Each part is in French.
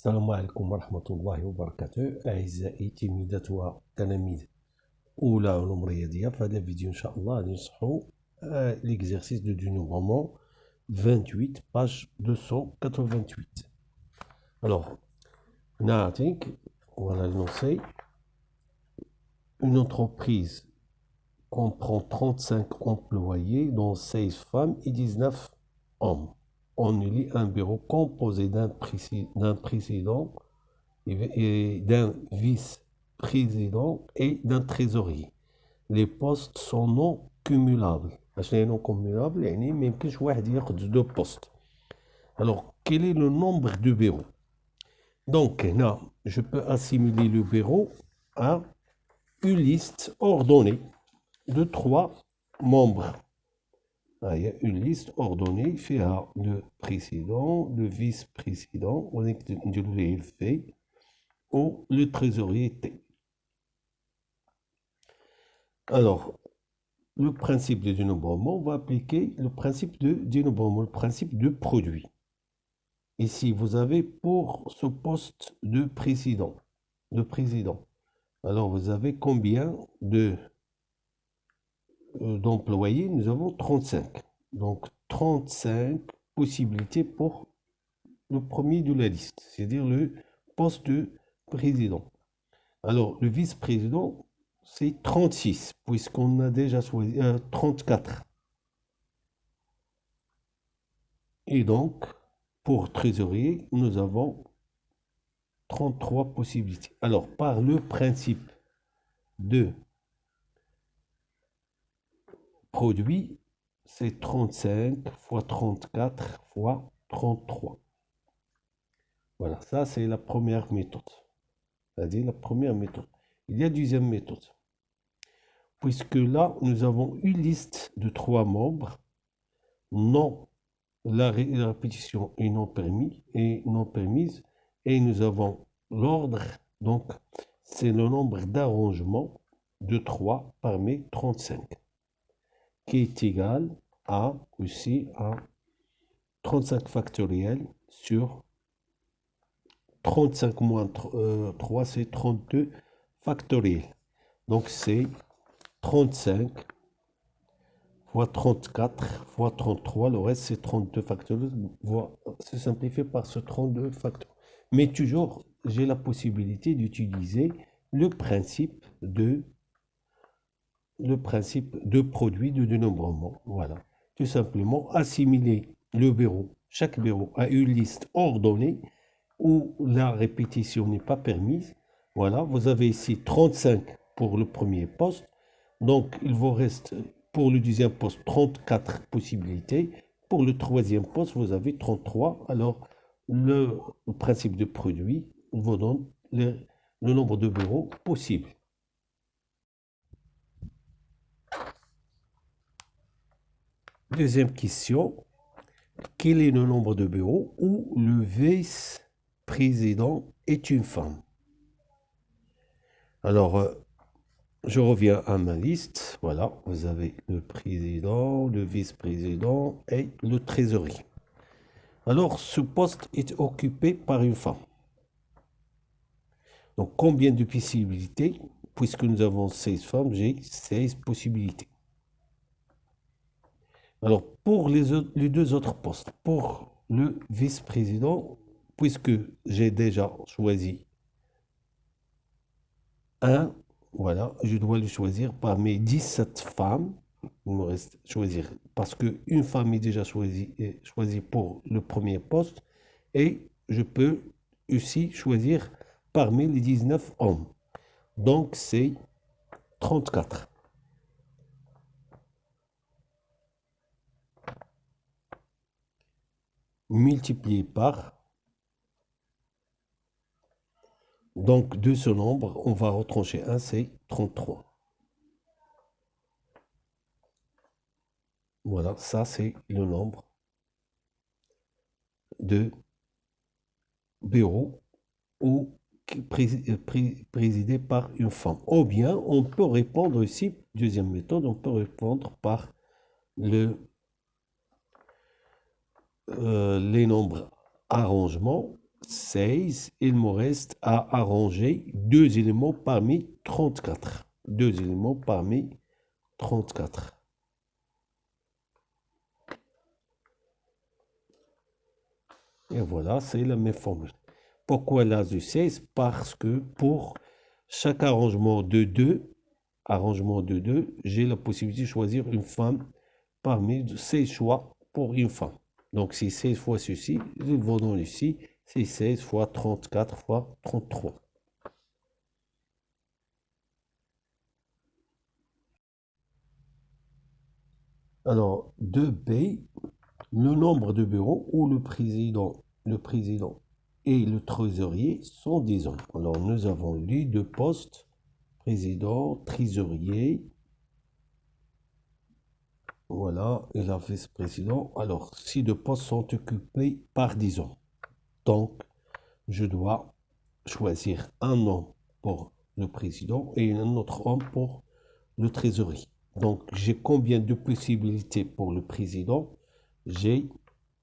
السلام عليكم ورحمة الله وبركاته أعزائي تلميذات وتلاميذ أولى علوم رياضية. في هذا الفيديو إن شاء الله غادي نشرحو l'exercice de dénombrement 28 page 288. Alors نعطيك voilà l'énoncé. Une entreprise comprend 35 employés dont 16 femmes et 19 hommes. On élit un bureau composé d'un président et d'un vice-président et d'un trésorier. Les postes sont non cumulables. Non cumulables, يعني ما يمكنش واحد ياخد deux postes. Alors, quel est le nombre de bureaux? Donc, là, je peux assimiler le bureau à une liste ordonnée de 3 membres. Il y a une liste ordonnée, فيها le président, le vice-président, le fait, ou le trésorier T. Alors, le principe de dénombrement, on va appliquer le principe de dénombrement, le principe de produit. Ici, vous avez pour ce poste de président, alors vous avez combien d'employés? Nous avons 35. Donc 35 possibilités pour le premier de la liste, c'est-à-dire le poste de président. Alors le vice-président, c'est 36, puisqu'on a déjà choisi 34. Et donc, pour trésorier, nous avons 33 possibilités. Alors, par le principe de produit, c'est 35 fois 34 fois 33. Voilà, ça c'est la première méthode. C'est-à-dire la première méthode. Il y a une deuxième méthode. Puisque là, nous avons une liste de 3 membres. Non, la répétition est non permise. Et nous avons l'ordre. Donc, c'est le nombre d'arrangements de 3 parmi 35. Qui est égal à, aussi, à 35 factoriel sur 35 moins 3, c'est 32 factoriel. Donc, c'est 35 fois 34 fois 33. Le reste, c'est 32 factoriel. C'est simplifié par ce 32 factoriel. Mais toujours, j'ai la possibilité d'utiliser le principe de produit de dénombrement. Voilà. Tout simplement, assimiler le bureau, chaque bureau à une liste ordonnée où la répétition n'est pas permise. Voilà, vous avez ici 35 pour le premier poste. Donc, il vous reste pour le deuxième poste 34 possibilités. Pour le troisième poste, vous avez 33. Alors, le principe de produit vous donne le nombre de bureaux possibles. Deuxième question, quel est le nombre de bureaux où le vice-président est une femme? Alors, je reviens à ma liste. Voilà, vous avez le président, le vice-président et le trésorier. Alors, ce poste est occupé par une femme. Donc, combien de possibilités? Puisque nous avons 16 femmes, j'ai 16 possibilités. Alors, pour les deux autres postes, pour le vice-président, puisque j'ai déjà choisi un, voilà, je dois le choisir parmi 17 femmes. Il me reste choisir, parce qu'une femme est déjà choisie pour le premier poste, et je peux aussi choisir parmi les 19 hommes. Donc, c'est 34. Multiplié par, donc de ce nombre, on va retrancher un, c'est 33. Voilà, ça c'est le nombre de bureaux ou présidé par une femme. Ou bien on peut répondre aussi, deuxième méthode, on peut répondre par les nombres arrangements. 16. Il me reste à arranger 2 éléments parmi 34. 2 éléments parmi 34. Et voilà, c'est la même formule. Pourquoi l'as de 16? Parce que pour chaque arrangement de 2, j'ai la possibilité de choisir une femme parmi 16 choix pour une femme. Donc, c'est 16 fois ceci, nous venons ici, c'est 16 fois 34 fois 33. Alors, 2B, le nombre de bureaux où le président et le trésorier sont des hommes. Alors, nous avons les 2 postes, président, trésorier, voilà, et la vice-président. Alors, ces 2 postes sont occupés par des hommes. Donc, je dois choisir un homme pour le président et un autre homme pour le trésorier. Donc, j'ai combien de possibilités pour le président? J'ai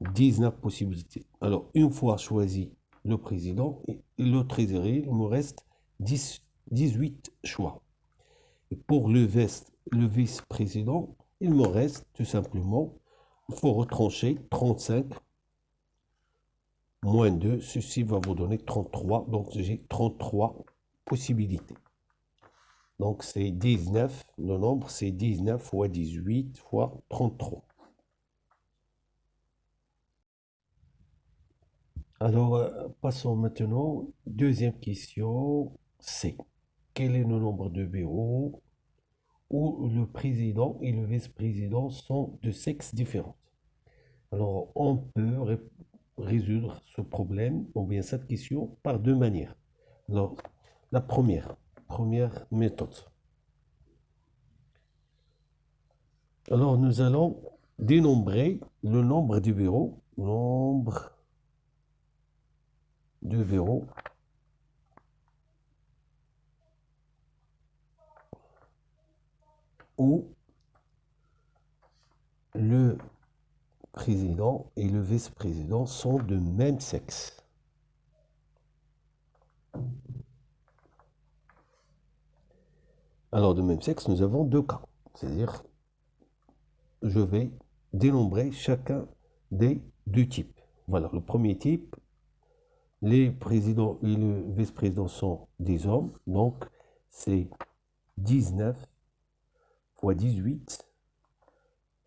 19 possibilités. Alors, une fois choisi le président et le trésorier, il me reste 18 choix. Et pour le vice-président, il me reste tout simplement, il faut retrancher 35 moins 2, ceci va vous donner 33, donc j'ai 33 possibilités. Donc c'est 19, le nombre c'est 19 fois 18 fois 33. Alors passons maintenant, deuxième question, c'est quel est le nombre de bureaux où le président et le vice-président sont de sexes différents? Alors on peut résoudre ce problème, ou bien cette question, par 2 manières. Alors la première méthode. Alors, nous allons dénombrer le nombre de bureaux, où le président et le vice-président sont de même sexe. Alors, de même sexe, nous avons 2 cas. C'est-à-dire, je vais dénombrer chacun des 2 types. Voilà, le premier type, les présidents et le vice-président sont des hommes, donc c'est 19 fois 18.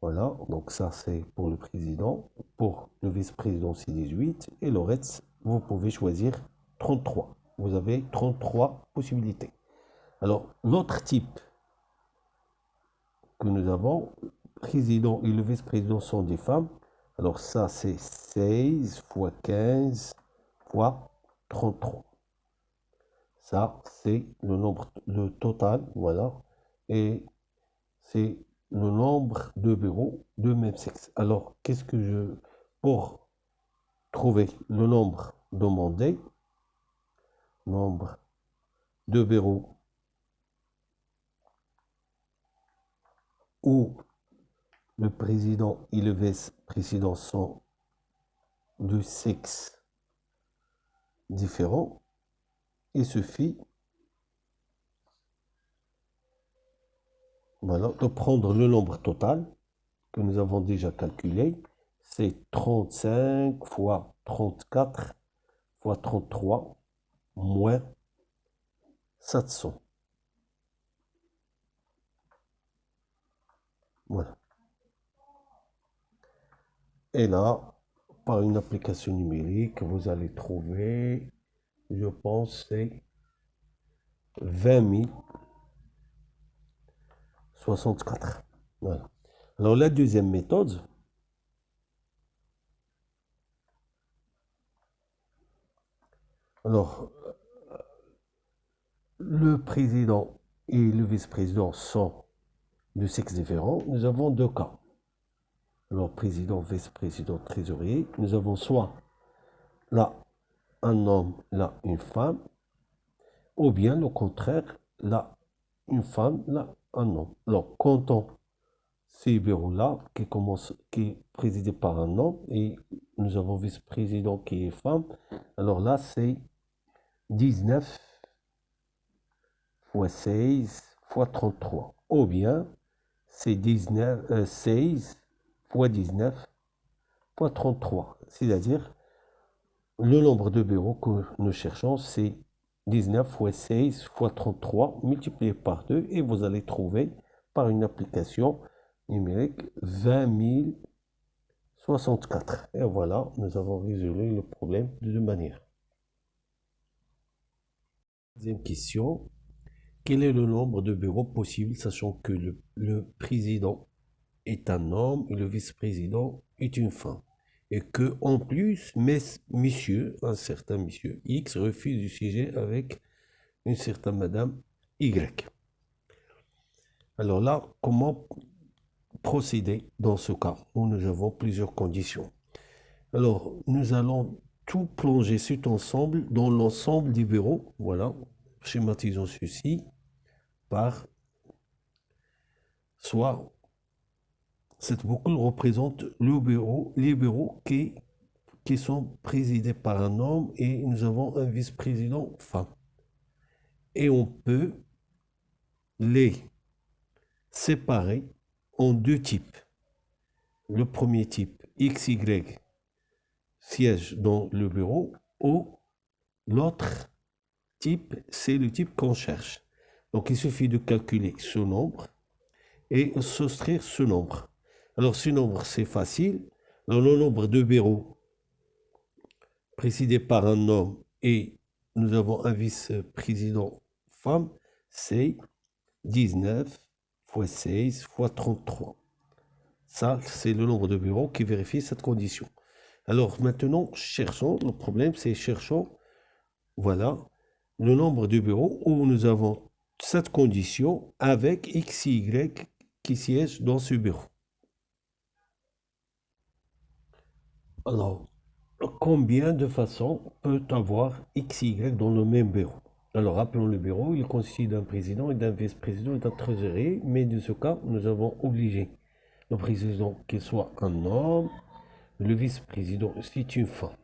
Voilà, donc ça c'est pour le président. Pour le vice-président, c'est 18. Et le reste, vous pouvez choisir 33. Vous avez 33 possibilités. Alors, l'autre type que nous avons, président et le vice-président sont des femmes. Alors ça, c'est 16 fois 15 fois 33. Ça, c'est le total, voilà. Et c'est le nombre de bureaux de même sexe. Alors, pour trouver le nombre demandé, nombre de bureaux où le président et le vice-président sont de sexe différents, il suffit, voilà, de prendre le nombre total que nous avons déjà calculé, c'est 35 fois 34 fois 33 moins 700. Voilà. Et là, par une application numérique, vous allez trouver, je pense, c'est 20 064. Voilà. Alors, la deuxième méthode, alors, le président et le vice-président sont de sexe différents. Nous avons 2 cas. Alors, président, vice-président, trésorier. Nous avons soit là un homme, là une femme, ou bien le contraire, là une femme, là un homme. Alors, comptons ces bureaux-là qui est présidé par un homme et nous avons vice-président qui est femme. Alors là, c'est 19 fois 16 fois 33. Ou bien, c'est 16 fois 19 fois 33. C'est-à-dire, le nombre de bureaux que nous cherchons, c'est 19 fois 16 fois 33 multiplié par 2 et vous allez trouver par une application numérique 20 064. Et voilà, nous avons résolu le problème de deux manières. Deuxième question. Quel est le nombre de bureaux possibles, sachant que le président est un homme et le vice-président est une femme? Et que, en plus, un certain monsieur X refuse de siéger avec une certaine madame Y. Alors là, comment procéder dans ce cas où nous avons plusieurs conditions? Alors, nous allons tout plonger cet ensemble dans l'ensemble des bureaux. Voilà, schématisons ceci par soit cette boucle représente les bureaux qui sont présidés par un homme et nous avons un vice-président femme. Et on peut les séparer en deux types. Le premier type, XY, siège dans le bureau, ou l'autre type, c'est le type qu'on cherche. Donc il suffit de calculer ce nombre et soustraire ce nombre. Alors ce nombre, c'est facile. Alors, le nombre de bureaux présidé par un homme et nous avons un vice-président femme, c'est 19 fois 16 fois 33. Ça, c'est le nombre de bureaux qui vérifie cette condition. Alors maintenant, cherchons, le problème c'est cherchons, voilà, le nombre de bureaux où nous avons cette condition avec XY qui siège dans ce bureau. Alors, combien de façons peut avoir XY dans le même bureau? Alors, rappelons le bureau, il consiste d'un président et d'un vice-président et d'un trésorier, mais de ce cas, nous avons obligé le président qu'il soit un homme, le vice-président c'est une femme.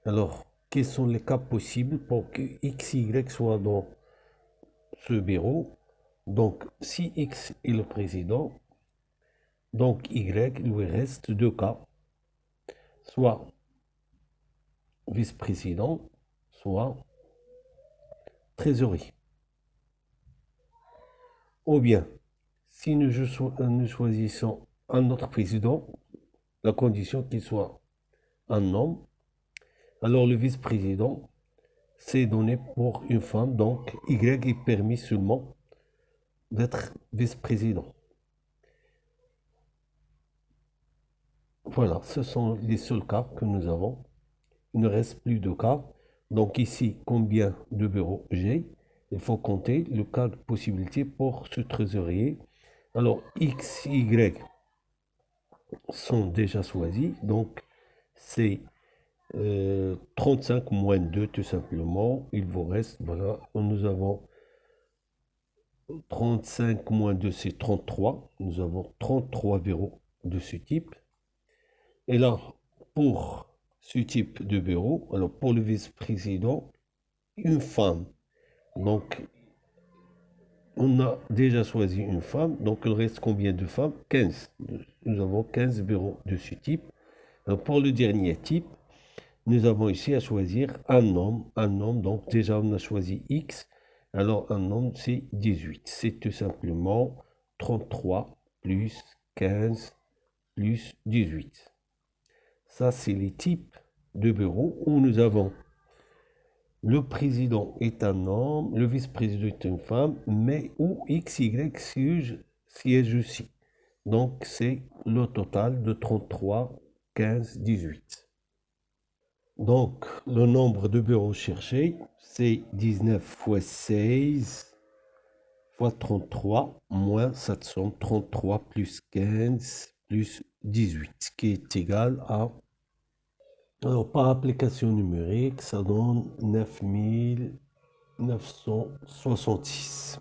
Alors, quels sont les cas possibles pour que XY soit dans ce bureau? Donc, si X est le président, donc Y, il lui reste deux cas, soit vice-président, soit trésorier. Ou bien, si nous choisissons un autre président, la condition qu'il soit un homme, alors le vice-président, c'est donné pour une femme, donc Y est permis seulement d'être vice-président. Voilà, ce sont les seuls cas que nous avons. Il ne reste plus de cas. Donc ici, combien de bureaux j'ai? Il faut compter le cas de possibilité pour ce trésorier. Alors, X, Y sont déjà choisis. Donc, c'est 35 moins 2 tout simplement. Il vous reste, voilà, nous avons 35 moins 2, c'est 33. Nous avons 33 bureaux de ce type. Et là, pour ce type de bureau, alors pour le vice-président, une femme. Donc, on a déjà choisi une femme. Donc, il reste combien de femmes? 15. Nous avons 15 bureaux de ce type. Alors, pour le dernier type, nous avons ici à choisir un homme. Un homme, donc déjà on a choisi X. Alors, un homme, c'est 18. C'est tout simplement 33 plus 15 plus 18. Ça, c'est les types de bureaux où nous avons le président est un homme, le vice-président est une femme, mais où XY siège aussi. Donc, c'est le total de 33, 15, 18. Donc, le nombre de bureaux cherchés, c'est 19 fois 16 fois 33 moins 733 plus 15 plus 18, qui est égal à... Alors, par application numérique, ça donne 9966.